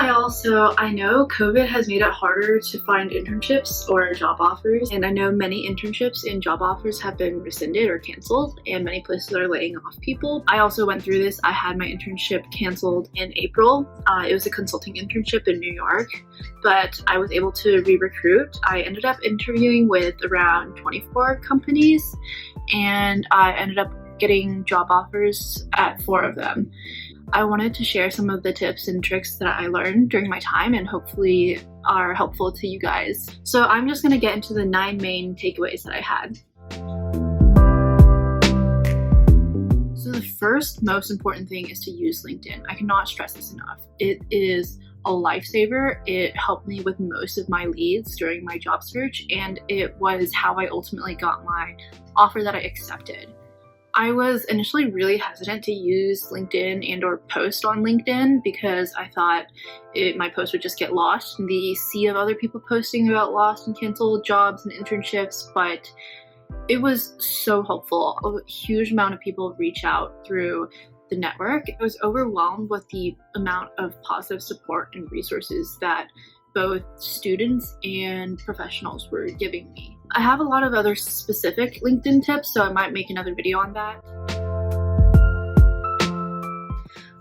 Hi all, so I know COVID has made it harder to find internships or job offers, and I know many internships and job offers have been rescinded or canceled, and many places are laying off people. I also went through this. I had my internship canceled in April. It was a consulting internship in New York, but I was able to re-recruit. I ended up interviewing with around 24 companies, and I ended up getting job offers at 4 of them. I wanted to share some of the tips and tricks that I learned during my time and hopefully are helpful to you guys. So I'm just going to get into the 9 main takeaways that I had. So the first most important thing is to use LinkedIn. I cannot stress this enough. It is a lifesaver. It helped me with most of my leads during my job search, and it was how I ultimately got my offer that I accepted. I was initially really hesitant to use LinkedIn and or post on LinkedIn because I thought my post would just get lost in the sea of other people posting about lost and canceled jobs and internships, but it was so helpful. A huge amount of people reach out through the network. I was overwhelmed with the amount of positive support and resources that both students and professionals were giving me. I have a lot of other specific LinkedIn tips, so I might make another video on that.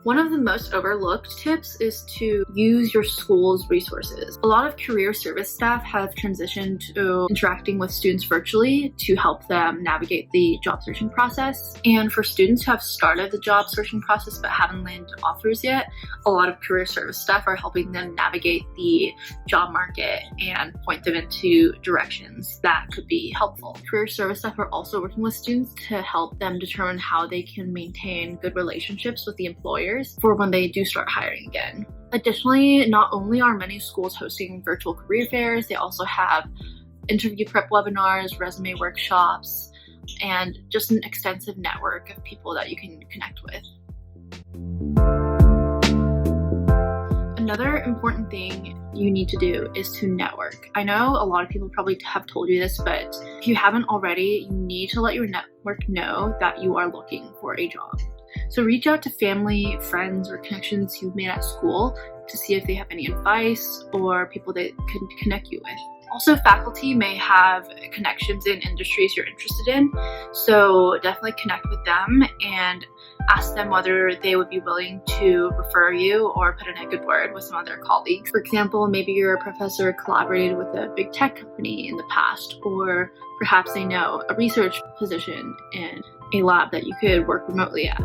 One of the most overlooked tips is to use your school's resources. A lot of career service staff have transitioned to interacting with students virtually to help them navigate the job searching process. And for students who have started the job searching process but haven't landed offers yet, a lot of career service staff are helping them navigate the job market and point them into directions that could be helpful. Career service staff are also working with students to help them determine how they can maintain good relationships with the employer for when they do start hiring again. Additionally, not only are many schools hosting virtual career fairs, they also have interview prep webinars, resume workshops, and just an extensive network of people that you can connect with. Another important thing you need to do is to network. I know a lot of people probably have told you this, but if you haven't already, you need to let your network know that you are looking for a job. So reach out to family, friends, or connections you've made at school to see if they have any advice or people that can connect you with. Also, faculty may have connections in industries you're interested in, so definitely connect with them and ask them whether they would be willing to refer you or put in a good word with some of their colleagues. For example, maybe your professor collaborated with a big tech company in the past, or perhaps they know a research position in a lab that you could work remotely at.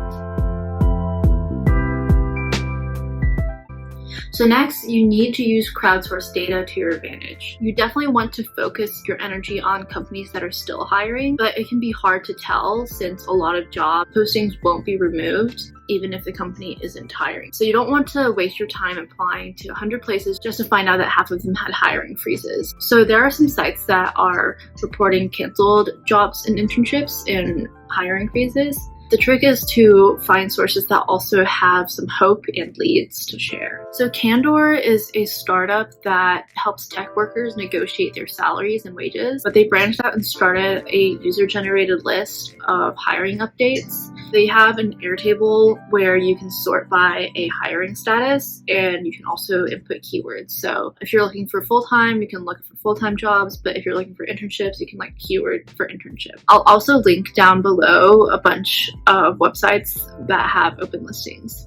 So next, you need to use crowdsourced data to your advantage. You definitely want to focus your energy on companies that are still hiring, but it can be hard to tell since a lot of job postings won't be removed even if the company isn't hiring. So you don't want to waste your time applying to 100 places just to find out that half of them had hiring freezes. So there are some sites that are reporting canceled jobs and internships and hiring freezes. The trick is to find sources that also have some hope and leads to share. So Candor is a startup that helps tech workers negotiate their salaries and wages, but they branched out and started a user-generated list of hiring updates. They have an Airtable where you can sort by a hiring status, and you can also input keywords. So if you're looking for full-time, you can look for full-time jobs, but if you're looking for internships, you can keyword for internship. I'll also link down below a bunch of websites that have open listings.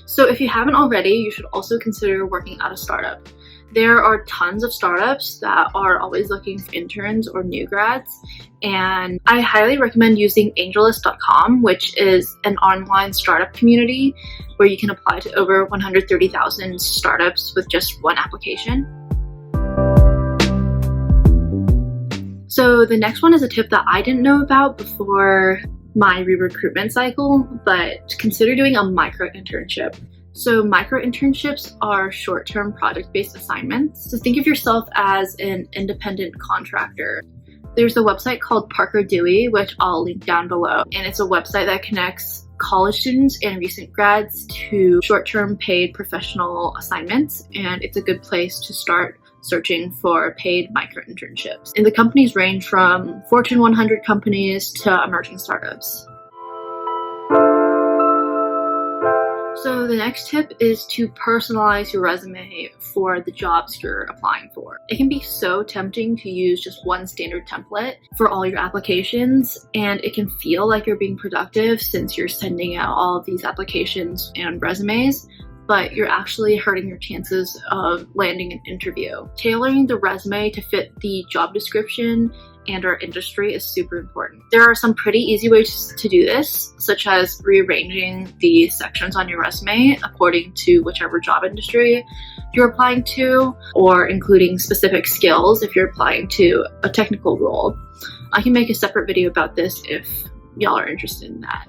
So if you haven't already, you should also consider working at a startup. There are tons of startups that are always looking for interns or new grads, and I highly recommend using AngelList.com, which is an online startup community where you can apply to over 130,000 startups with just one application. So the next one is a tip that I didn't know about before my re-recruitment cycle, but consider doing a micro-internship. So micro-internships are short-term project-based assignments. So think of yourself as an independent contractor. There's a website called Parker Dewey, which I'll link down below, and it's a website that connects college students and recent grads to short-term paid professional assignments, and it's a good place to start searching for paid micro-internships. And the companies range from Fortune 100 companies to emerging startups. So the next tip is to personalize your resume for the jobs you're applying for. It can be so tempting to use just one standard template for all your applications, and it can feel like you're being productive since you're sending out all of these applications and resumes, but you're actually hurting your chances of landing an interview. Tailoring the resume to fit the job description and our industry is super important. There are some pretty easy ways to do this, such as rearranging the sections on your resume according to whichever job industry you're applying to, or including specific skills if you're applying to a technical role. I can make a separate video about this if y'all are interested in that.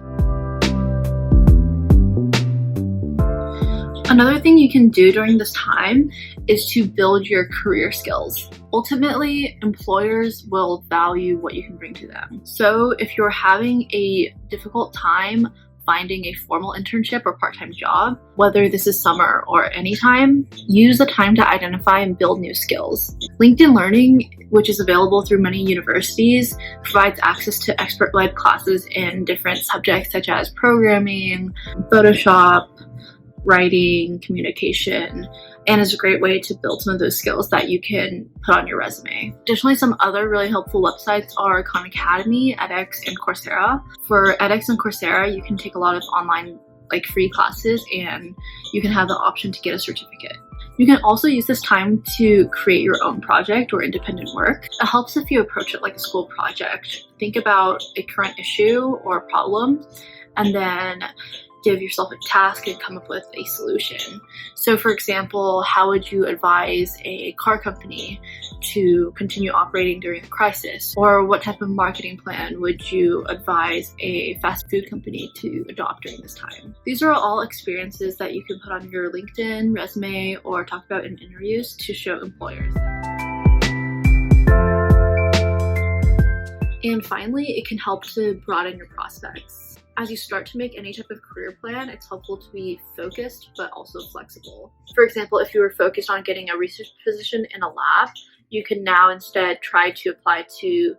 Another thing you can do during this time is to build your career skills. Ultimately, employers will value what you can bring to them. So if you're having a difficult time finding a formal internship or part-time job, whether this is summer or anytime, use the time to identify and build new skills. LinkedIn Learning, which is available through many universities, provides access to expert-led classes in different subjects such as programming, Photoshop, writing, communication, and is a great way to build some of those skills that you can put on your resume. Additionally, some other really helpful websites are Khan Academy, edX, and Coursera. For edX and Coursera, you can take a lot of online free classes, and you can have the option to get a certificate. You can also use this time to create your own project or independent work. It helps if you approach it like a school project. Think about a current issue or problem, and then give yourself a task and come up with a solution. So for example, how would you advise a car company to continue operating during a crisis? Or what type of marketing plan would you advise a fast food company to adopt during this time? These are all experiences that you can put on your LinkedIn resume or talk about in interviews to show employers. And finally, it can help to broaden your prospects. As you start to make any type of career plan, it's helpful to be focused but also flexible. For example, if you were focused on getting a research position in a lab, you can now instead try to apply to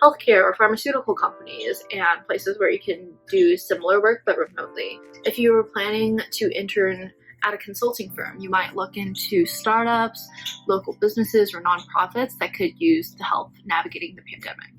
healthcare or pharmaceutical companies and places where you can do similar work but remotely. If you were planning to intern at a consulting firm, you might look into startups, local businesses, or nonprofits that could use the help navigating the pandemic.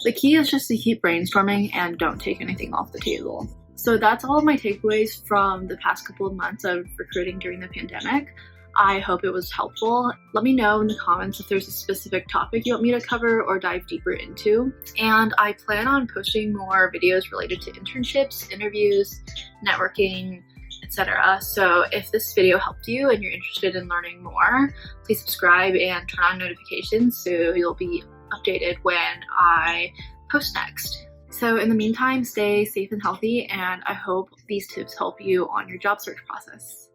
The key is just to keep brainstorming and don't take anything off the table. So that's all of my takeaways from the past couple of months of recruiting during the pandemic. I hope it was helpful. Let me know in the comments if there's a specific topic you want me to cover or dive deeper into. And I plan on posting more videos related to internships, interviews, networking, etc. So if this video helped you and you're interested in learning more, please subscribe and turn on notifications so you'll be updated when I post next. So in the meantime, stay safe and healthy, and I hope these tips help you on your job search process.